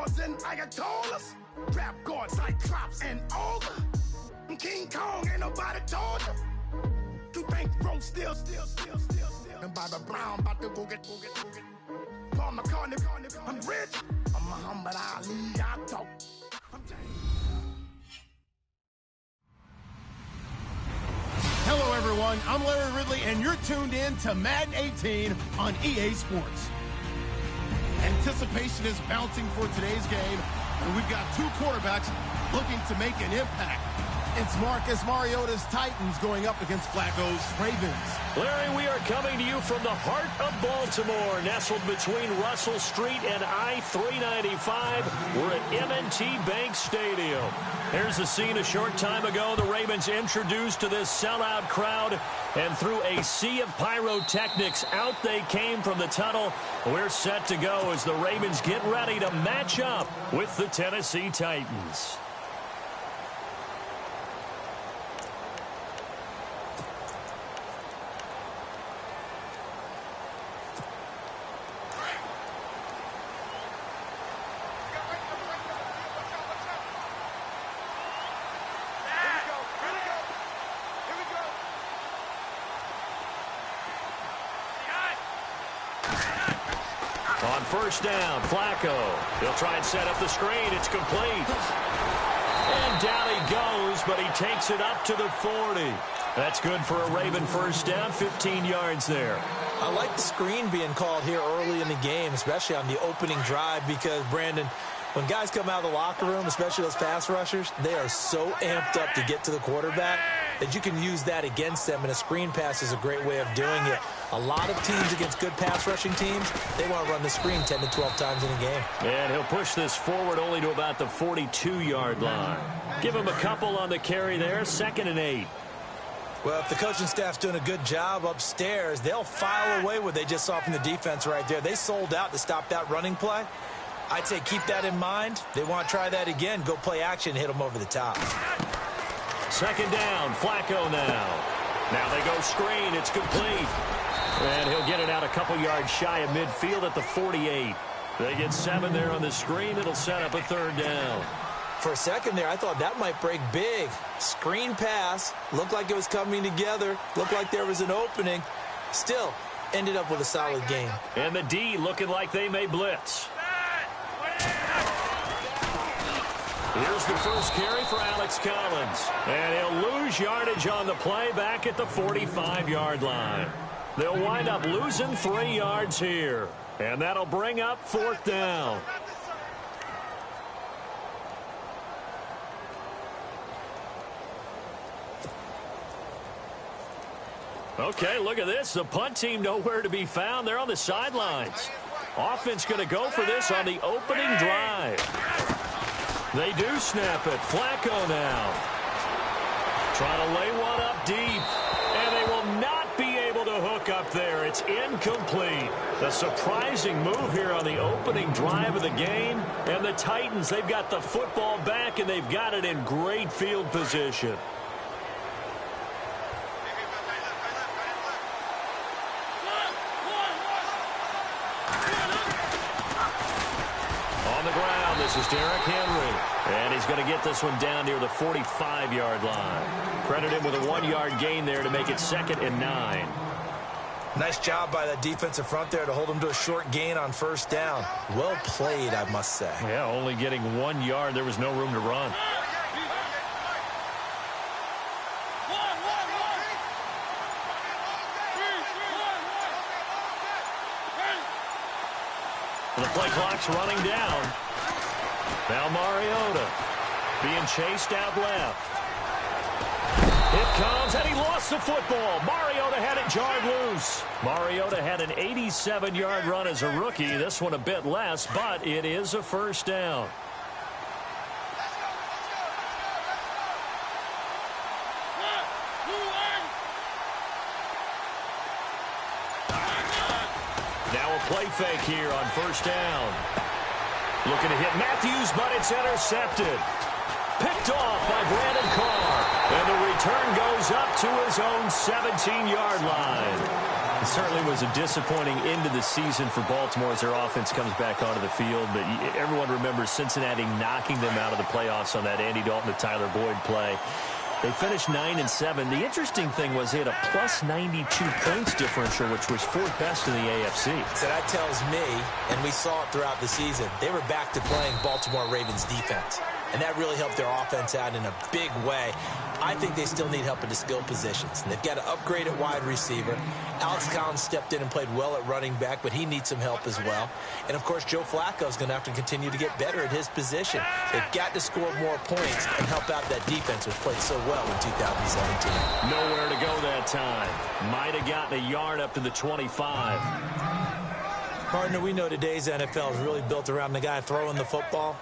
gods and ayatollahs, rap gods like Cyclops and Olga. King Kong, ain't nobody told you. You think Rome still. And Bobby Brown about to go get. Paul McCartney, I'm rich. I'm Muhammad Ali, I talk. Hello, everyone. I'm Larry Ridley, and you're tuned in to Madden 18 on EA Sports. Anticipation is mounting for today's game, and we've got two quarterbacks looking to make an impact. It's Marcus Mariota's Titans going up against Flacco's Ravens. Larry, we are coming to you from the heart of Baltimore, nestled between Russell Street and I-395. We're at M&T Bank Stadium. Here's the scene a short time ago. The Ravens introduced to this sellout crowd, and through a sea of pyrotechnics, out they came from the tunnel. We're set to go as the Ravens get ready to match up with the Tennessee Titans. On first down, Flacco. He'll try and set up the screen. It's complete. And down he goes, but he takes it up to the 40. That's good for a Raven first down, 15 yards there. I like the screen being called here early in the game, especially on the opening drive, because, Brandon, when guys come out of the locker room, especially those pass rushers, they are so amped up to get to the quarterback that you can use that against them, and a screen pass is a great way of doing it. A lot of teams against good pass rushing teams, they want to run the screen 10 to 12 times in a game. And he'll push this forward only to about the 42-yard line. Give him a couple on the carry there, 2nd and 8. Well, if the coaching staff's doing a good job upstairs, they'll file away what they just saw from the defense right there. They sold out to stop that running play. I'd say keep that in mind. They want to try that again, go play action, hit them over the top. 2nd down, Flacco now. Now they go screen, it's complete. And he'll get it out a couple yards shy of midfield at the 48. They get 7 there on the screen. It'll set up a 3rd down. For a second there, I thought that might break big. Screen pass, looked like it was coming together, looked like there was an opening. Still, ended up with a solid game. And the D looking like they may blitz. Here's the first carry for Alex Collins. And he'll lose yardage on the play back at the 45-yard line. They'll wind up losing 3 yards here. And that'll bring up 4th down. Okay, look at this. The punt team nowhere to be found. They're on the sidelines. Offense going to go for this on the opening drive. They do snap it. Flacco now. Trying to lay one up deep. And they will not be able to hook up there. It's incomplete. A surprising move here on the opening drive of the game. And the Titans, they've got the football back, and they've got it in great field position. This is Derrick Henry, and he's going to get this one down near the 45-yard line. Credit him with a 1-yard gain there to make it 2nd and 9. Nice job by that defensive front there to hold him to a short gain on first down. Well played, I must say. Yeah, only getting 1 yard. There was no room to run. The play clock's running down. Now Mariota being chased out left. It comes, and he lost the football. Mariota had it jarred loose. Mariota had an 87-yard run as a rookie. This one a bit less, but it is a first down. Now a play fake here on first down. Looking to hit Matthews, but it's intercepted. Picked off by Brandon Carr. And the return goes up to his own 17-yard line. It certainly was a disappointing end to the season for Baltimore as their offense comes back onto the field. But everyone remembers Cincinnati knocking them out of the playoffs on that Andy Dalton to Tyler Boyd play. They finished 9-7. The interesting thing was they had a plus 92 points differential, which was fourth best in the AFC. So that tells me, and we saw it throughout the season, they were back to playing Baltimore Ravens defense. And that really helped their offense out in a big way. I think they still need help in the skill positions. They've got to upgrade at wide receiver. Alex Collins stepped in and played well at running back, but he needs some help as well. And, of course, Joe Flacco is going to have to continue to get better at his position. They've got to score more points and help out that defense, which played so well in 2017. Nowhere to go that time. Might have gotten a yard up to the 25. Partner, we know today's NFL is really built around the guy throwing the football.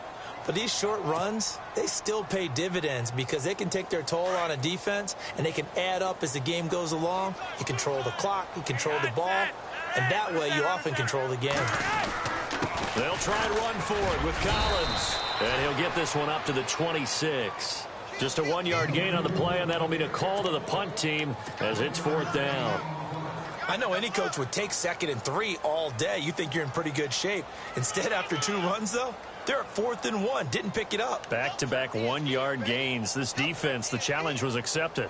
But these short runs, they still pay dividends because they can take their toll on a defense and they can add up as the game goes along. You control the clock, you control the ball, and that way you often control the game. They'll try and run forward with Collins. And he'll get this one up to the 26. Just a 1-yard gain on the play, and that'll mean a call to the punt team as it's fourth down. I know any coach would take 2nd and 3 all day. You think you're in pretty good shape. Instead, after 2 runs, though, they're at 4th and 1. Didn't pick it up. Back-to-back 1-yard gains. This defense, the challenge was accepted.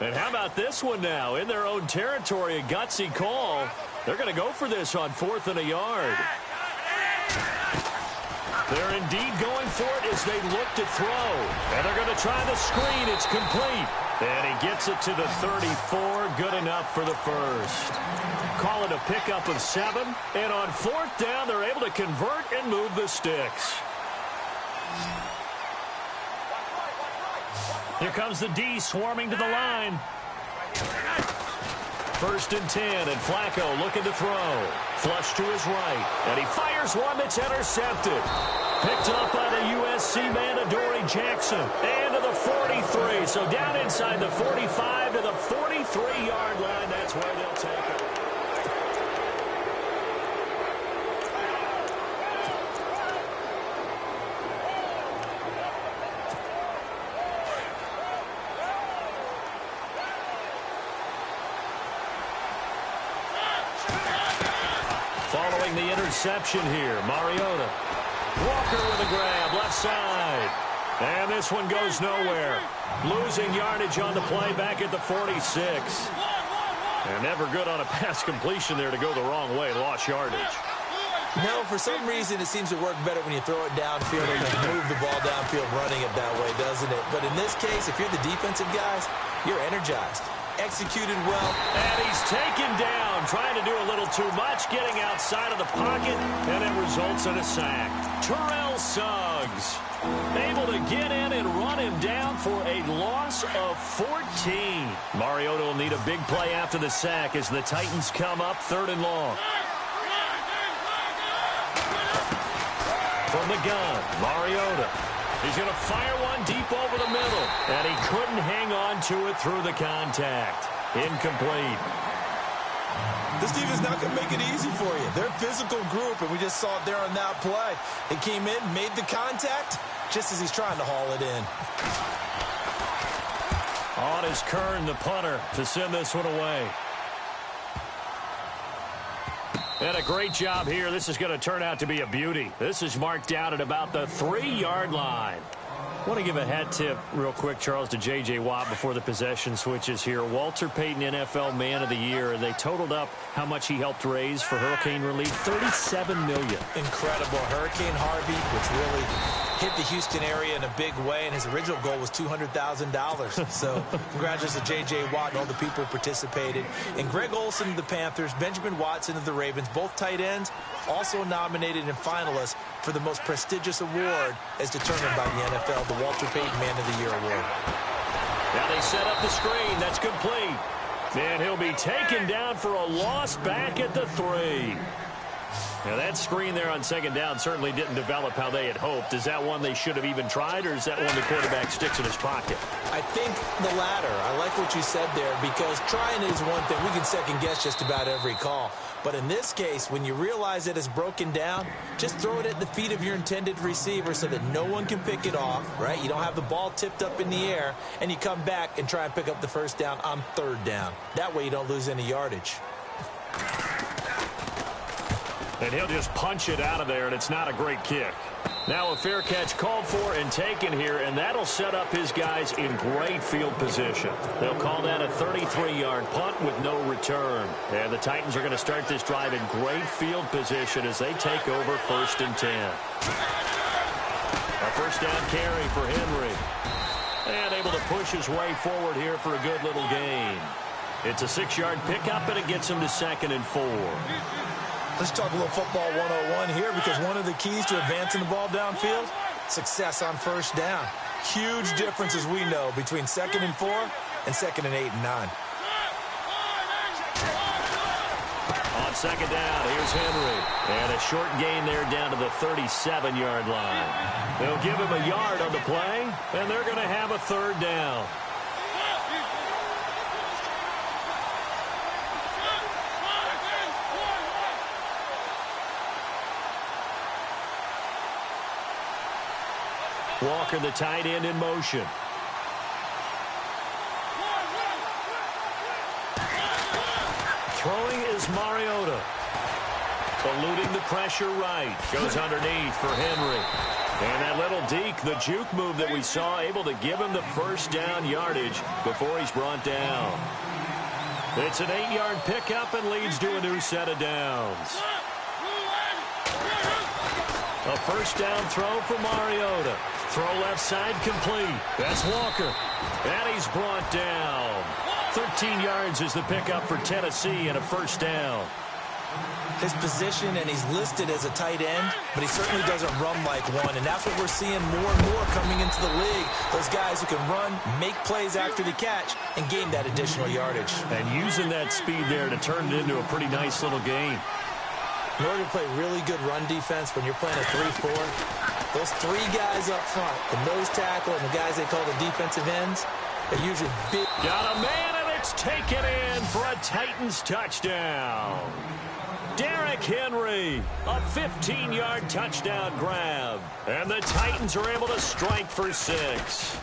And how about this one now? In their own territory, a gutsy call. They're going to go for this on 4th and a yard. They're indeed going for it as they look to throw. And they're going to try the screen. It's complete. And he gets it to the 34. Good enough for the first. Call it a pickup of 7. And on 4th down, they're able to convert and move the sticks. Here comes the D swarming to the line. 1st and 10, and Flacco looking to throw. Flush to his right, and he fires one that's intercepted. Picked up by the USC man, Adoree Jackson, and to the 43. So down inside the 45 to the 43-yard line. That's where they'll take it. Following the interception here, Mariota. Walker with a grab, left side. And this one goes nowhere. Losing yardage on the play back at the 46. And never good on a pass completion there to go the wrong way. Lost yardage. No, for some reason it seems to work better when you throw it downfield or you move the ball downfield running it that way, doesn't it? But in this case, if you're the defensive guys, you're energized. Executed well. And he's taken down, trying to do a little too much, getting outside of the pocket, and it results in a sack. Terrell Suggs able to get in and run him down for a loss of 14. Mariota will need a big play after the sack as the Titans come up 3rd and long. From the gun, Mariota. He's going to fire one deep over the middle. And he couldn't hang on to it through the contact. Incomplete. This team is not going to make it easy for you. They're a physical group, and we just saw it there on that play. He came in, made the contact, just as he's trying to haul it in. On is Kern, the punter, to send this one away. And a great job here. This is going to turn out to be a beauty. This is marked down at about the 3-yard line. I want to give a hat tip real quick, Charles, to J.J. Watt before the possession switches here. Walter Payton, NFL Man of the Year. They totaled up how much he helped raise for hurricane relief, $37 million. Incredible. Hurricane Harvey, which really hit the Houston area in a big way, and his original goal was $200,000. So congratulations to J.J. Watt and all the people who participated. And Greg Olsen of the Panthers, Benjamin Watson of the Ravens, both tight ends, also nominated and finalists for the most prestigious award as determined by the NFL, the Walter Payton Man of the Year award. Now they set up the screen. That's complete. And he'll be taken down for a loss back at the 3. Now, that screen there on second down certainly didn't develop how they had hoped. Is that one they should have even tried, or is that one the quarterback sticks in his pocket? I think the latter. I like what you said there, because trying is one thing. We can second-guess just about every call. But in this case, when you realize that it's broken down, just throw it at the feet of your intended receiver so that no one can pick it off, right? You don't have the ball tipped up in the air, and you come back and try and pick up the first down on third down. That way you don't lose any yardage. And he'll just punch it out of there, and it's not a great kick. Now a fair catch called for and taken here, and that'll set up his guys in great field position. They'll call that a 33-yard punt with no return. And the Titans are going to start this drive in great field position as they take over 1st and 10. A first down carry for Henry. And able to push his way forward here for a good little gain. It's a 6-yard pickup, and it gets him to 2nd and 4. Let's talk a little football 101 here, because one of the keys to advancing the ball downfield, success on first down. Huge difference, as we know, between 2nd and 4 and 2nd and 8 and 9. On second down, here's Henry. And a short gain there down to the 37-yard line. They'll give him a yard on the play, and they're going to have a 3rd down. Walker, the tight end, in motion. Throwing is Mariota. Eluding the pressure right. Goes underneath for Henry. And that little deke, the juke move that we saw, able to give him the first down yardage before he's brought down. It's an 8-yard pickup and leads to a new set of downs. A first down throw for Mariota. Throw left side complete. That's Walker. And he's brought down. 13 yards is the pickup for Tennessee and a first down. His position, and he's listed as a tight end, but he certainly doesn't run like one, and that's what we're seeing more and more coming into the league. Those guys who can run, make plays after the catch, and gain that additional yardage. And using that speed there to turn it into a pretty nice little game. In order to play really good run defense when you're playing a 3-4, those 3 guys up front, the nose tackle and the guys they call the defensive ends, are usually big. Got a man, and it's taken in for a Titans touchdown. Derrick Henry, a 15-yard touchdown grab. And the Titans are able to strike for 6.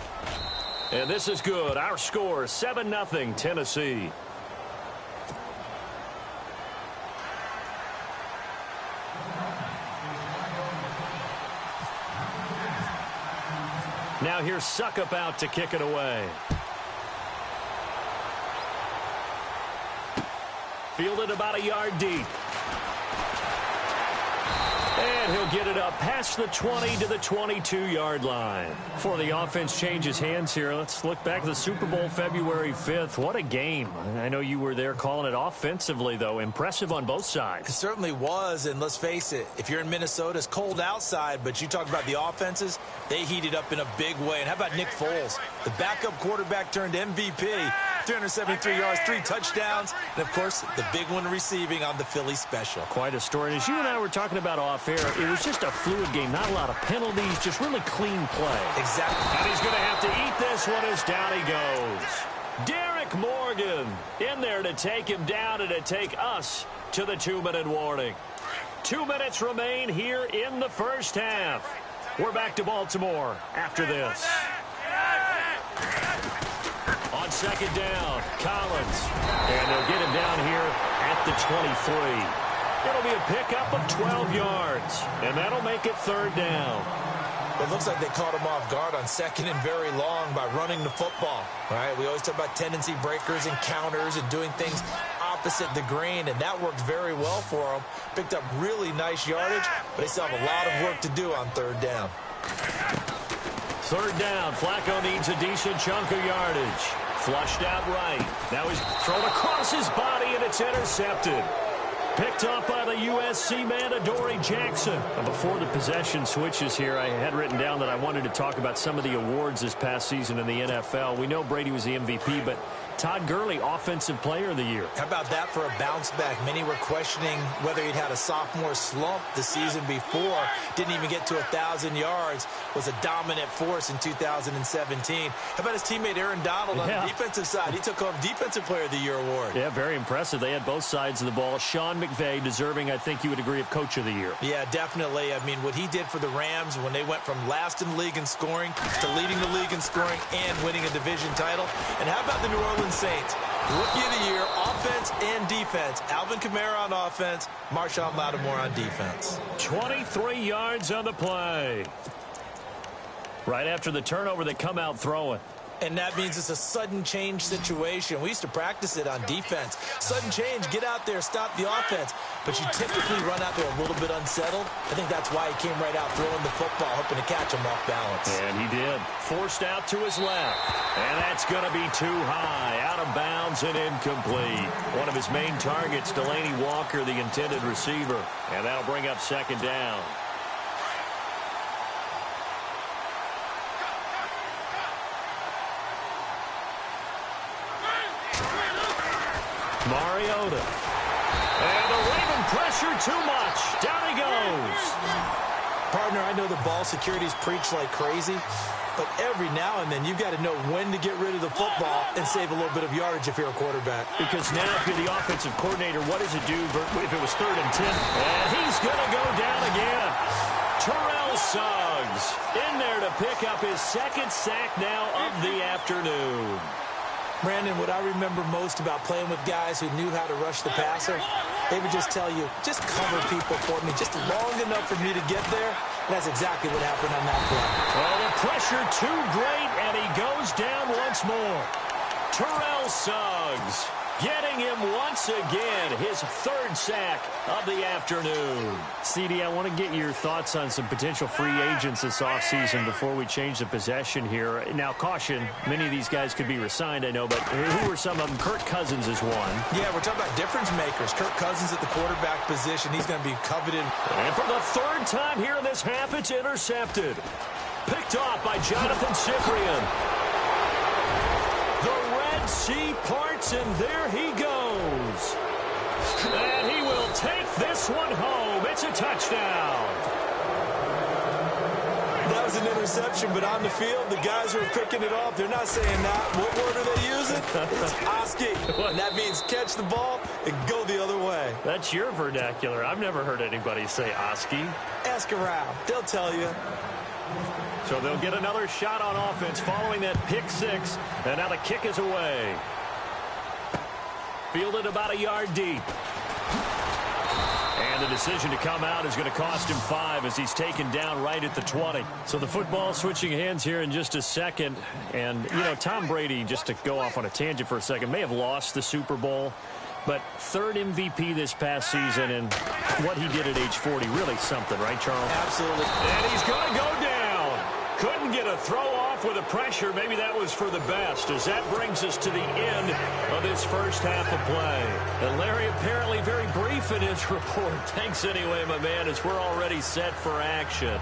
And this is good. Our score, 7-0 Tennessee. Now here's Suckup out to kick it away. Fielded about a yard deep. And he'll get it up past the 20 to the 22-yard line. Before the offense changes hands here, let's look back to the Super Bowl February 5th. What a game. I know you were there calling it offensively, though. Impressive on both sides. It certainly was, and let's face it, if you're in Minnesota, it's cold outside, but you talk about the offenses, they heated up in a big way. And how about Nick Foles? The backup quarterback turned MVP. 373 yards, 3 touchdowns, and, of course, the big one receiving on the Philly special. Quite a story. As you and I were talking about off air, it was just a fluid game. Not a lot of penalties, just really clean play. Exactly. And he's going to have to eat this one as down he goes. Derek Morgan in there to take him down and to take us to the 2-minute warning. 2 minutes remain here in the first half. We're back to Baltimore after this. On second down, Collins. And they'll get him down here at the 23. It'll be a pickup of 12 yards. And that'll make it 3rd down. It looks like they caught him off guard on 2nd and very long by running the football. All right, we always talk about tendency breakers and counters and doing things opposite the grain, and that worked very well for them. Picked up really nice yardage, but they still have a lot of work to do on 3rd down. 3rd down. Flacco needs a decent chunk of yardage. Flushed out right. Now he's thrown across his body, and it's intercepted. Picked up by the USC man, Adoree Jackson. And before the possession switches here, I had written down that I wanted to talk about some of the awards this past season in the NFL. We know Brady was the MVP, but Todd Gurley, Offensive Player of the Year. How about that for a bounce back? Many were questioning whether he'd had a sophomore slump the season before. Didn't even get to 1,000 yards. Was a dominant force in 2017. How about his teammate Aaron Donald on the defensive side? He took home Defensive Player of the Year award. Yeah, very impressive. They had both sides of the ball. Sean McVay deserving, I think you would agree, of Coach of the Year. Yeah, definitely. I mean, what he did for the Rams when they went from last in the league in scoring to leading the league in scoring and winning a division title. And how about the New Orleans Saints? Rookie of the Year, offense and defense. Alvin Kamara on offense, Marshawn Lattimore on defense. 23 yards on the play. Right after the turnover, they come out throwing. And that means it's a sudden change situation. We used to practice it on defense. Sudden change, get out there, stop the offense. But you typically run out there a little bit unsettled. I think that's why he came right out throwing the football, hoping to catch him off balance. And he did. Forced out to his left. And that's going to be too high. Out of bounds and incomplete. One of his main targets, Delaney Walker, the intended receiver. And that'll bring up second down. Mariota. And the Raven pressure too much. Down he goes. Partner, I know the ball security's preached like crazy, but every now and then you've got to know when to get rid of the football and save a little bit of yardage if you're a quarterback. Because now if you're the offensive coordinator, what does it do if it was 3rd and 10? And he's going to go down again. Terrell Suggs in there to pick up his 2nd sack now of the afternoon. Brandon, what I remember most about playing with guys who knew how to rush the passer, they would just tell you, just cover people for me, just long enough for me to get there. And that's exactly what happened on that play. Well, the pressure too great, and he goes down once more. Terrell Suggs getting him once again, his 3rd sack of the afternoon. CD, I want to get your thoughts on some potential free agents this offseason before we change the possession here. Now, caution, many of these guys could be resigned, I know, but who are some of them? Kirk Cousins is one. Yeah, we're talking about difference makers. Kirk Cousins at the quarterback position. He's going to be coveted. And for the 3rd time here in this half, it's intercepted. Picked off by Jonathan Cyprien. The Red Sea parts, and there he goes. And he will take this one home. It's a touchdown. That was an interception, but on the field, the guys who are picking it off, they're not saying that. What word are they using? It's Oski. And that means catch the ball and go the other way. That's your vernacular. I've never heard anybody say Oski. Ask around. They'll tell you. So they'll get another shot on offense following that pick 6. And now the kick is away. Fielded about a yard deep. And the decision to come out is going to cost him 5 as he's taken down right at the 20. So the football switching hands here in just a second. And, you know, Tom Brady, just to go off on a tangent for a second, may have lost the Super Bowl. But 3rd MVP this past season, and what he did at age 40, really something, right, Charles? Absolutely. And he's going to go down. Couldn't get a throw off with the pressure. Maybe that was for the best, as that brings us to the end of this first half of play. And Larry apparently very brief in his report. Thanks anyway, my man, as we're already set for action.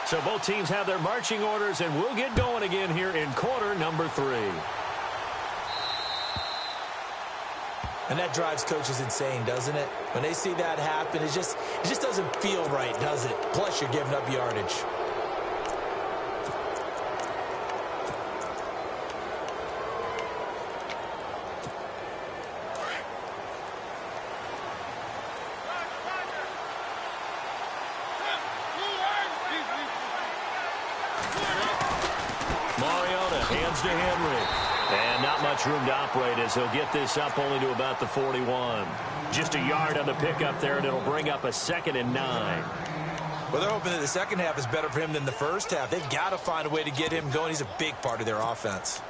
So both teams have their marching orders, and we'll get going again here in quarter number 3. And that drives coaches insane, doesn't it? When they see that happen, it just doesn't feel right, does it? Plus, you're giving up yardage. To Henry. And not much room to operate as he'll get this up only to about the 41. Just a yard on the pickup there, and it'll bring up a 2nd and 9. Well, they're hoping that the second half is better for him than the first half. They've got to find a way to get him going. He's a big part of their offense.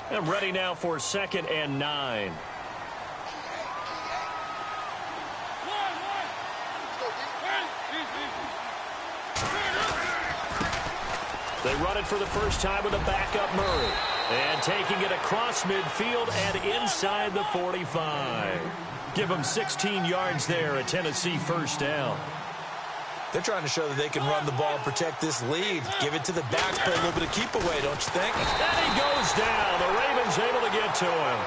And ready now for 2nd and 9. They run it for the first time with a backup Murray. And taking it across midfield and inside the 45. Give them 16 yards there, a Tennessee first down. They're trying to show that they can run the ball and protect this lead. Give it to the backs, play a little bit of keep away, don't you think? And he goes down. The Ravens able to get to him.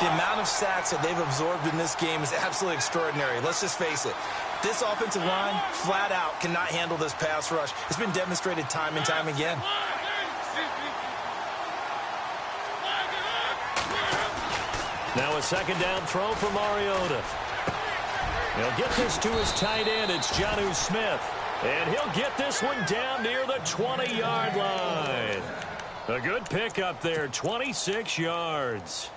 The amount of sacks that they've absorbed in this game is absolutely extraordinary. Let's just face it. This offensive line, flat out, cannot handle this pass rush. It's been demonstrated time and time again. Now a 2nd down throw for Mariota. He'll get this to his tight end. It's Jonnu Smith. And he'll get this one down near the 20-yard line. A good pickup there, 26 yards.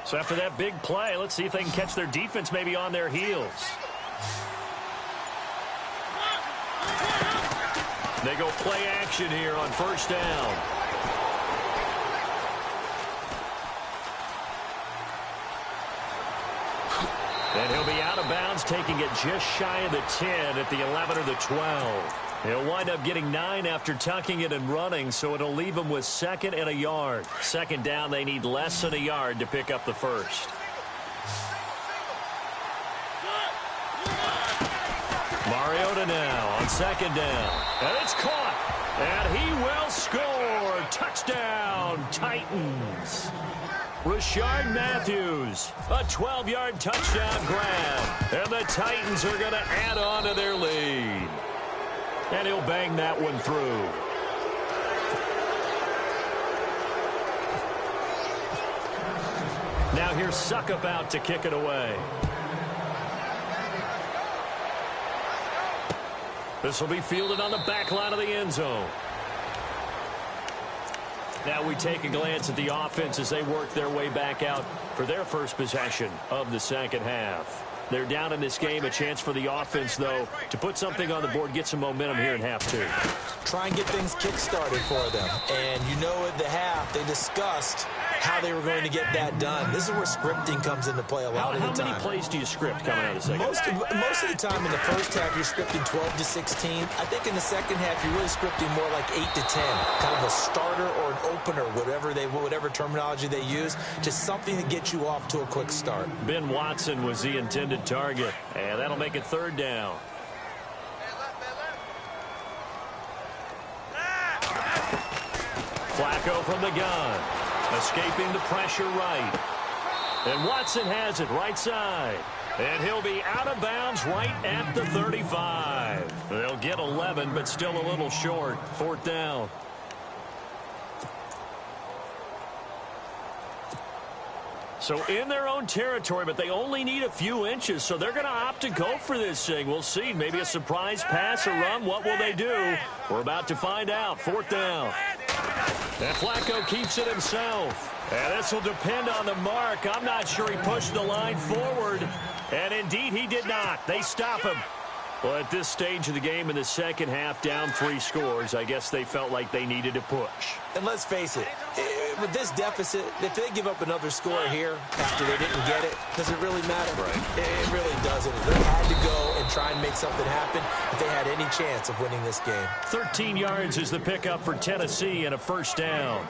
So after that big play, let's see if they can catch their defense maybe on their heels. They go play action here on 1st down. And he'll be out of bounds, taking it just shy of the 10 at the 11 or the 12. He'll wind up getting 9 after tucking it and running, so it'll leave him with 2nd and a yard. 2nd down, they need less than a yard to pick up the first. Mariota now on 2nd down. And it's caught. And he will score. Touchdown, Titans. Rashard Matthews, a 12-yard touchdown grab. And the Titans are going to add on to their lead. And he'll bang that one through. Now here's Suckup out to kick it away. This will be fielded on the back line of the end zone. Now we take a glance at the offense as they work their way back out for their first possession of the second half. They're down in this game. A chance for the offense, though, to put something on the board, get some momentum here in half two. Try and get things kick-started for them. And you know at the half, they discussed how they were going to get that done. This is where scripting comes into play a lot of the time. How many plays do you script coming out of the second half? Most of the time in the first half, you're scripting 12 to 16. I think in the second half, you're really scripting more like 8 to 10. Kind of a starter or an opener, whatever terminology they use. Just something to get you off to a quick start. Ben Watson was the intended target. And that'll make it 3rd down. Flacco from the gun. Escaping the pressure right. And Watson has it right side. And he'll be out of bounds right at the 35. They'll get 11, but still a little short. 4th down. So in their own territory, but they only need a few inches, so they're going to opt to go for this thing. We'll see. Maybe a surprise pass or run. What will they do? We're about to find out. 4th down. And Flacco keeps it himself. And this will depend on the mark. I'm not sure he pushed the line forward. And indeed, he did not. They stop him. Well, at this stage of the game in the second half, down 3 scores, I guess they felt like they needed to push. And let's face it, with this deficit, if they give up another score here after they didn't get it, does it really matter? Right. It really doesn't. They had to go and try and make something happen if they had any chance of winning this game. 13 yards is the pickup for Tennessee and a 1st down.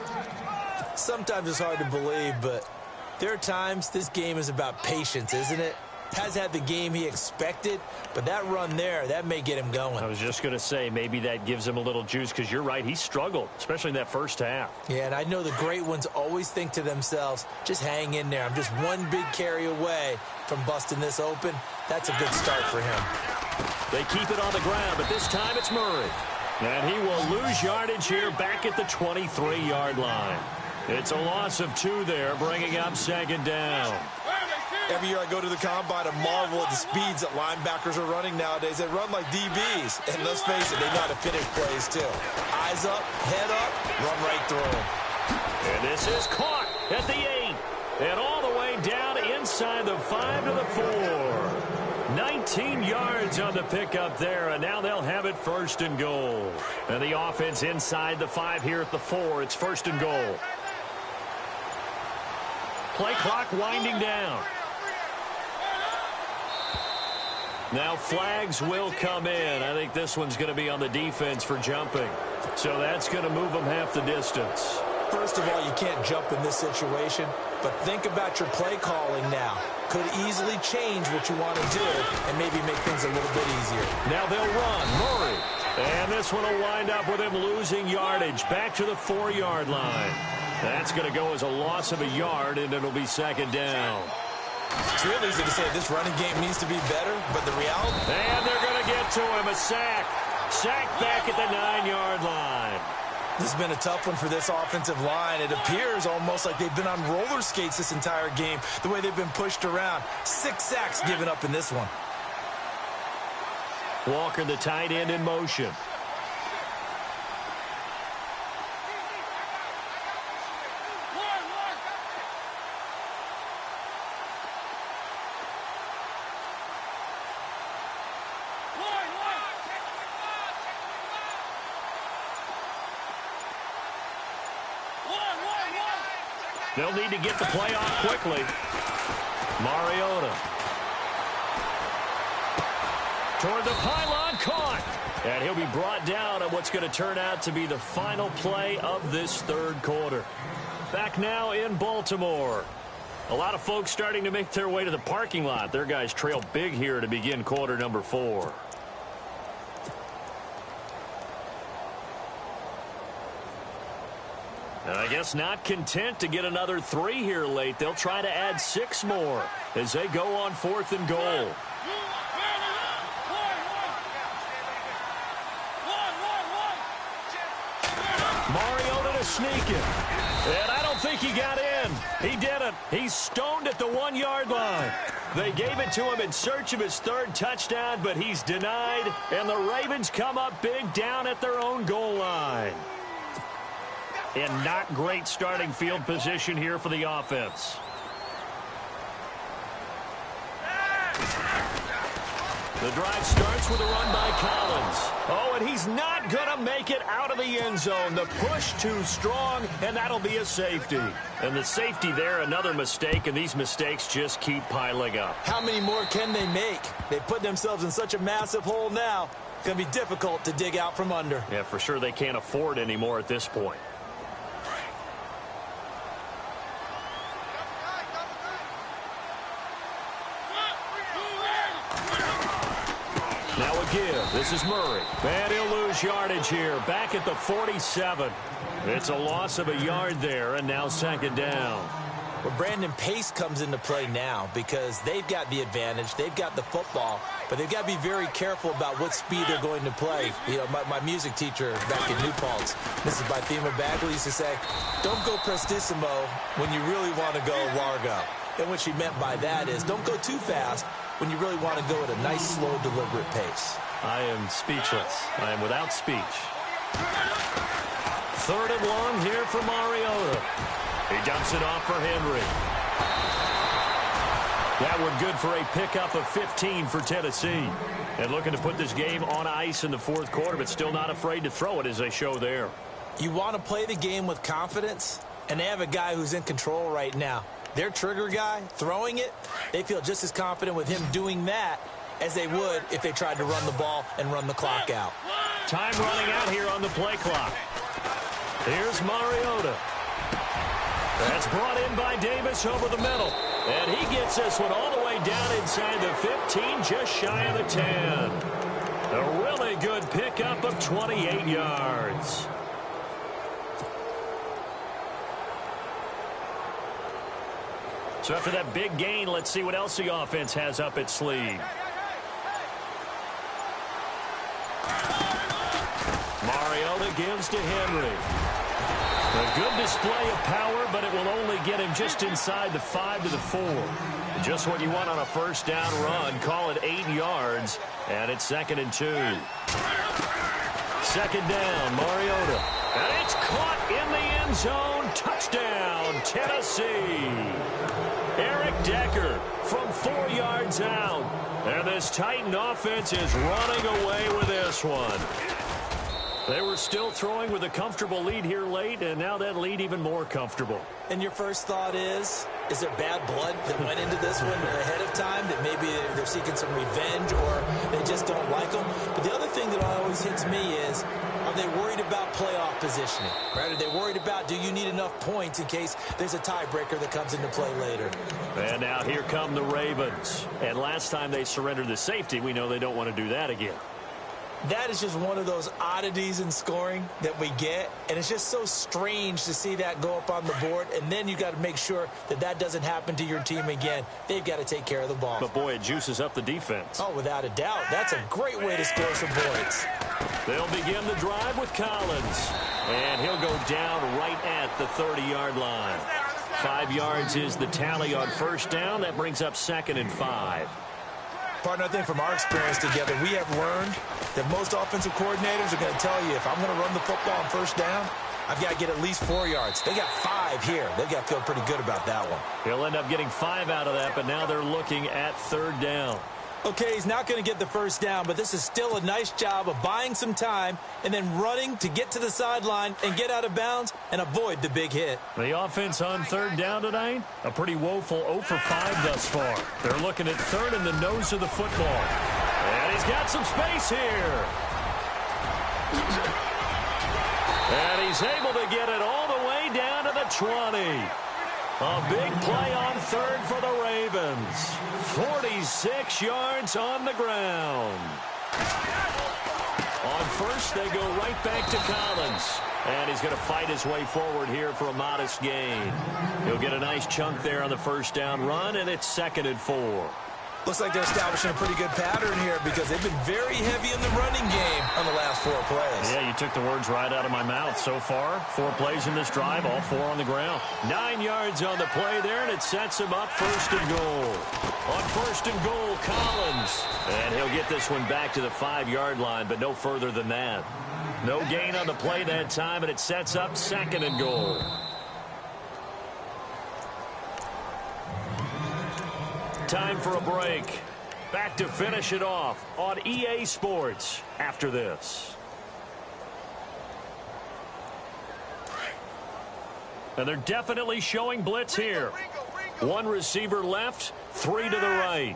Sometimes it's hard to believe, but there are times this game is about patience, isn't it? Has had the game he expected, but that run there, that may get him going. I was just going to say, maybe that gives him a little juice, because you're right, he struggled, especially in that first half. Yeah, and I know the great ones always think to themselves, just hang in there. I'm just one big carry away from busting this open. That's a good start for him. They keep it on the ground, but this time it's Murray. And he will lose yardage here back at the 23-yard line. It's a loss of 2 there, bringing up 2nd down. Every year I go to the combine and marvel at the speeds that linebackers are running nowadays. They run like DBs. And let's face it, they know how to finish plays too. Eyes up, head up, run right through them. And this is caught at the 8. And all the inside the 5 to the 4. 19 yards on the pickup there, and now they'll have it first and goal. And the offense inside the 5 here at the 4. It's first and goal. Play clock winding down. Now flags will come in. I think this one's going to be on the defense for jumping. So that's going to move them half the distance. First of all, you can't jump in this situation, but think about your play calling now. Could easily change what you want to do and maybe make things a little bit easier. Now they'll run. Murray. And this one will wind up with him losing yardage back to the 4-yard line. That's going to go as a loss of a yard, and it'll be second down. It's real easy to say this running game needs to be better, but the reality... And they're going to get to him. A sack. Sack back at the 9-yard line. This has been a tough one for this offensive line. It appears almost like they've been on roller skates this entire game, the way they've been pushed around. 6 sacks given up in this one. Walker, the tight end, in motion. They'll need to get the play off quickly. Mariota. Toward the pylon, caught. And he'll be brought down on what's going to turn out to be the final play of this third quarter. Back now in Baltimore. A lot of folks starting to make their way to the parking lot. Their guys trail big here to begin quarter number 4. And I guess not content to get another 3 here late. They'll try to add 6 more as they go on 4th and goal. Mariota to sneak it. And I don't think he got in. He didn't. He's stoned at the 1-yard line. They gave it to him in search of his 3rd touchdown, but he's denied. And the Ravens come up big down at their own goal line. And not great starting field position here for the offense. The drive starts with a run by Collins. Oh, and he's not going to make it out of the end zone. The push too strong, and that'll be a safety. And the safety there, another mistake, and these mistakes just keep piling up. How many more can they make? They put themselves in such a massive hole now. It's going to be difficult to dig out from under. Yeah, for sure they can't afford any more at this point. Now a give. This is Murray. And he'll lose yardage here. Back at the 47. It's a loss of a yard there, and now second down. Well, Brandon, pace comes into play now because they've got the advantage. They've got the football, but they've got to be very careful about what speed they're going to play. You know, my music teacher back in New Paltz, Mrs. Bythema Bagley, used to say, don't go prestissimo when you really want to go largo. And what she meant by that is don't go too fast when you really want to go at a nice, slow, deliberate pace. I am speechless. I am without speech. 3rd and long here for Mariota. He dumps it off for Henry. That one good for a pickup of 15 for Tennessee. And looking to put this game on ice in the 4th quarter, but still not afraid to throw it as they show there. You want to play the game with confidence, and they have a guy who's in control right now. Their trigger guy, throwing it, they feel just as confident with him doing that as they would if they tried to run the ball and run the clock out. Time running out here on the play clock. Here's Mariota. That's brought in by Davis over the middle. And he gets this one all the way down inside the 15, just shy of the 10. A really good pickup of 28 yards. So after that big gain, let's see what else the offense has up its sleeve. Mariota gives to Henry. A good display of power, but it will only get him just inside the 5 to the 4. Just what you want on a first down run. Call it 8 yards, and it's 2nd and 2. Second down, Mariota. And it's caught in the end zone. Touchdown, Tennessee. Eric Decker from 4 yards out. And this Titan offense is running away with this one. They were still throwing with a comfortable lead here late, and now that lead even more comfortable. And your first thought is there bad blood that went into this one ahead of time, that maybe they're seeking some revenge or they just don't like them? But the other thing that always hits me is, are they worried about playoff positioning? Right? Are they worried about, do you need enough points in case there's a tiebreaker that comes into play later? And now here come the Ravens. And last time they surrendered the safety, we know they don't want to do that again. That is just one of those oddities in scoring that we get, and it's just so strange to see that go up on the board, and then you got to make sure that that doesn't happen to your team again. They've got to take care of the ball. But, boy, it juices up the defense. Oh, without a doubt. That's a great way to score some points. They'll begin the drive with Collins, and he'll go down right at the 30-yard line. 5 yards is the tally on first down. That brings up 2nd and 5. Partner, I think from our experience together, we have learned that most offensive coordinators are going to tell you, if I'm going to run the football on first down, I've got to get at least 4 yards. They got 5 here. They've got to feel pretty good about that one. He'll end up getting 5 out of that, but now they're looking at 3rd down. Okay, he's not going to get the first down, but this is still a nice job of buying some time and then running to get to the sideline and get out of bounds and avoid the big hit. The offense on 3rd down tonight, a pretty woeful 0 for 5 thus far. They're looking at 3rd in the nose of the football. And he's got some space here. And he's able to get it all the way down to the 20. A big play on 3rd for the Ravens. 46 yards on the ground. On 1st, they go right back to Collins. And he's going to fight his way forward here for a modest gain. He'll get a nice chunk there on the first down run, and it's 2nd and 4. Looks like they're establishing a pretty good pattern here because they've been very heavy in the running game on the last 4 plays. Yeah, you took the words right out of my mouth. So far, 4 plays in this drive, all 4 on the ground. 9 yards on the play there, and it sets him up 1st and goal. On 1st and goal, Collins. And he'll get this one back to the 5-yard line, but no further than that. No gain on the play that time, and it sets up 2nd and goal. Time for a break. Back to finish it off on EA Sports after this. And they're definitely showing blitz here. 1 receiver left, 3 to the right.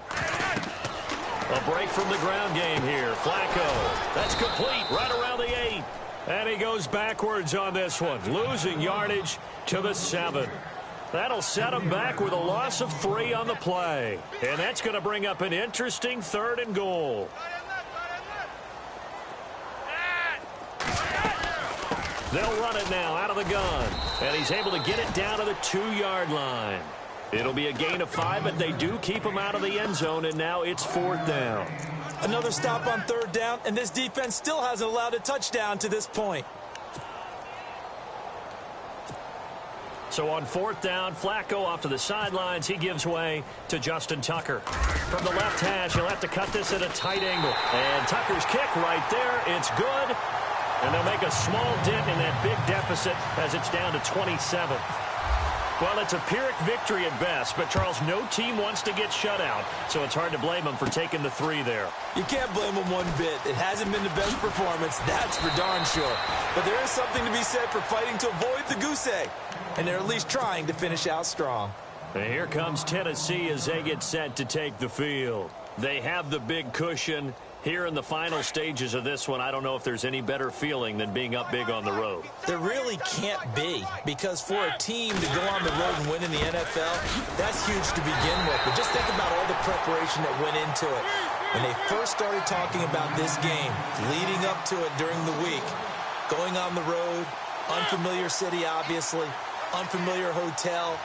A break from the ground game here. Flacco. That's complete right around the 8. And he goes backwards on this one, losing yardage to the 7. That'll set him back with a loss of 3 on the play. And that's going to bring up an interesting 3rd and goal. They'll run it now out of the gun. And he's able to get it down to the 2-yard line. It'll be a gain of 5, but they do keep him out of the end zone, and now it's 4th down. Another stop on 3rd down, and this defense still hasn't allowed a touchdown to this point. So on 4th down, Flacco off to the sidelines. He gives way to Justin Tucker. From the left hash, he'll have to cut this at a tight angle. And Tucker's kick right there. It's good. And they'll make a small dent in that big deficit as it's down to 27. Well, it's a Pyrrhic victory at best, but, Charles, no team wants to get shut out, so it's hard to blame them for taking the 3 there. You can't blame them one bit. It hasn't been the best performance, that's for darn sure. But there is something to be said for fighting to avoid the goose egg, and they're at least trying to finish out strong. And here comes Tennessee as they get set to take the field. They have the big cushion. Here in the final stages of this one, I don't know if there's any better feeling than being up big on the road. There really can't be, because for a team to go on the road and win in the NFL, that's huge to begin with. But just think about all the preparation that went into it. When they first started talking about this game, leading up to it during the week, going on the road, unfamiliar city, obviously, unfamiliar hotel.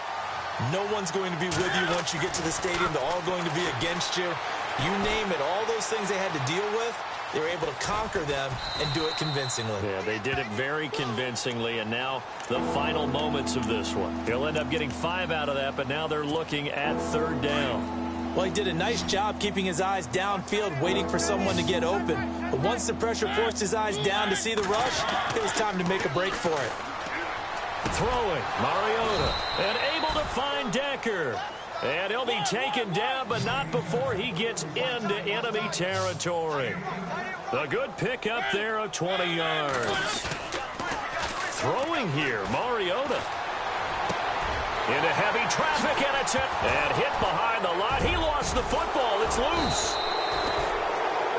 No one's going to be with you once you get to the stadium. They're all going to be against you. You name it, all those things they had to deal with, they were able to conquer them and do it convincingly. Yeah, they did it very convincingly, and now the final moments of this one. He'll end up getting 5 out of that, but now they're looking at 3rd down. Well, he did a nice job keeping his eyes downfield, waiting for someone to get open. But once the pressure forced his eyes down to see the rush, it was time to make a break for it. Throwing, Mariota, and able to find Decker. And he'll be taken down, but not before he gets into enemy territory. A good pickup there of 20 yards. Throwing here, Mariota. Into heavy traffic, and hit behind the line. He lost the football. It's loose.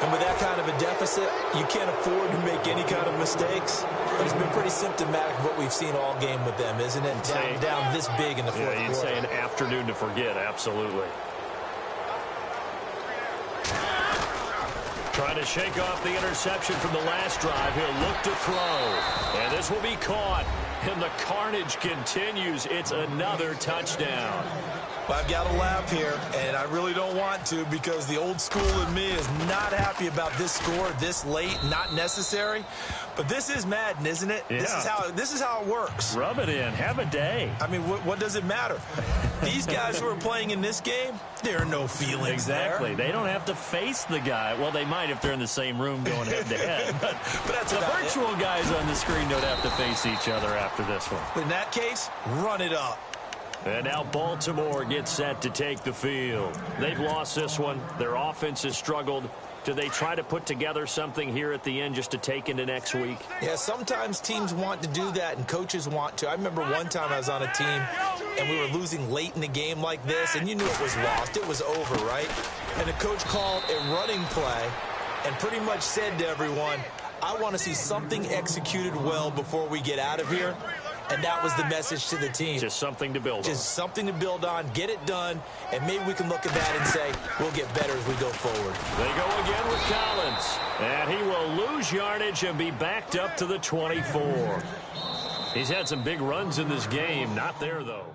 And with that kind of a deficit, you can't afford to make any kind of mistakes. But it's been pretty symptomatic of what we've seen all game with them, isn't it? Down this big in the fourth quarter. You'd say an afternoon to forget, absolutely. Trying to shake off the interception from the last drive. He'll look to throw. And this will be caught. And the carnage continues. It's another touchdown. Well, I've got to laugh here, and I really don't want to because the old school in me is not happy about this score this late, not necessary. But this is Madden, isn't it? Yeah. This is how it works. Rub it in. Have a day. I mean, what does it matter? These guys who are playing in this game, there are no feelings Exactly. there. They don't have to face the guy. Well, they might if they're in the same room going head-to-head. But that's the virtual guys on the screen don't have to face each other after this one. In that case, run it up. And now Baltimore gets set to take the field. They've lost this one. Their offense has struggled. Do they try to put together something here at the end just to take into next week? Yeah, sometimes teams want to do that and coaches want to. I remember one time I was on a team and we were losing late in the game like this, and you knew it was lost. It was over, right? And the coach called a running play and pretty much said to everyone, I want to see something executed well before we get out of here. And that was the message to the team. Just something to build on. Just something to build on, get it done, and maybe we can look at that and say, we'll get better as we go forward. They go again with Collins. And he will lose yardage and be backed up to the 24. He's had some big runs in this game. Not there, though.